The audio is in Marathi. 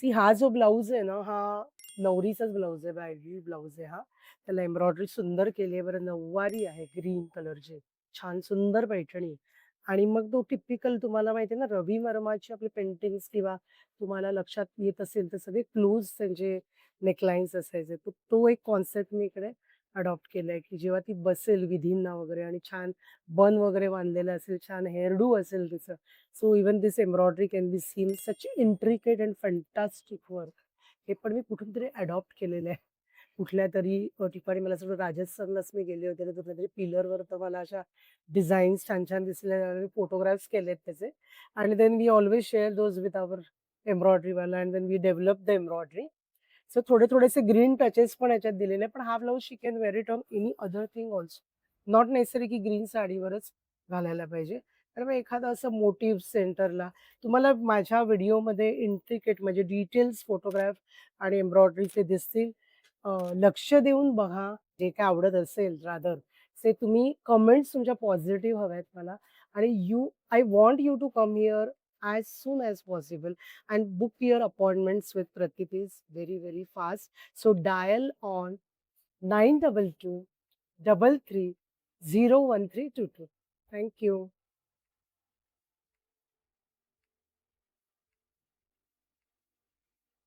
सी हा जो ब्लाउज आहे ना, हा नवरीचाच ब्लाउज आहे, ब्रायडल ब्लाउज आहे हा. त्याला एम्ब्रॉयडरी सुंदर केली आहे बरं. नऊवारी आहे ग्रीन कलरची. छान सुंदर पैठणी. आणि मग तो टिपिकल तुम्हाला माहिती आहे ना, रवी वर्माची आपली पेंटिंग्स किंवा तुम्हाला लक्षात येत असेल तर सगळे क्लोज त्यांचे नेकलाईन्स असायचे. तर तो एक कॉन्सेप्ट मी इकडे अडॉप्ट केलाय, की जेव्हा ती बसेल विधींना वगैरे आणि छान बन वगैरे बांधलेलं असेल, छान हेअरडू असेल तिचं. So even this embroidery can be seen such intricate and fantastic work. हे पण मी कुठून तरी अडॉप्ट केलेलं आहे. कुठल्यातरी ठिकाणी मला असं राजस्थानलाच मी गेले होते, तर कुठल्यातरी पिलरवर तर मला अशा डिझाईन्स छान-छान दिसल्या आणि फोटोग्राफ्स केलेत त्याचे. आणि then we always share those with our एम्ब्रॉयडरीवाला and then we develop the embroidery. So थोडे-थोडेसे ग्रीन टचेस पण याच्यात दिलेले आहे. पण हा blouse she can wear it on any other thing also. Not necessary की ग्रीन साडीवरच घालायला पाहिजे. तर मग एखादं असं मोटिव्ह सेंटरला तुम्हाला माझ्या व्हिडिओमध्ये इंट्रिकेट म्हणजे डिटेल्स फोटोग्राफ आणि एम्ब्रॉयडरीचे दिसतील. लक्ष देऊन बघा. जे काही आवडत असेल रादर ते तुम्ही कमेंट्स तुमच्या पॉझिटिव्ह हव्यात मला. आणि I want you to come here as soon as possible and book your appointments with Pratik is very, very fast. So dial on 922 33 01322. Thank you.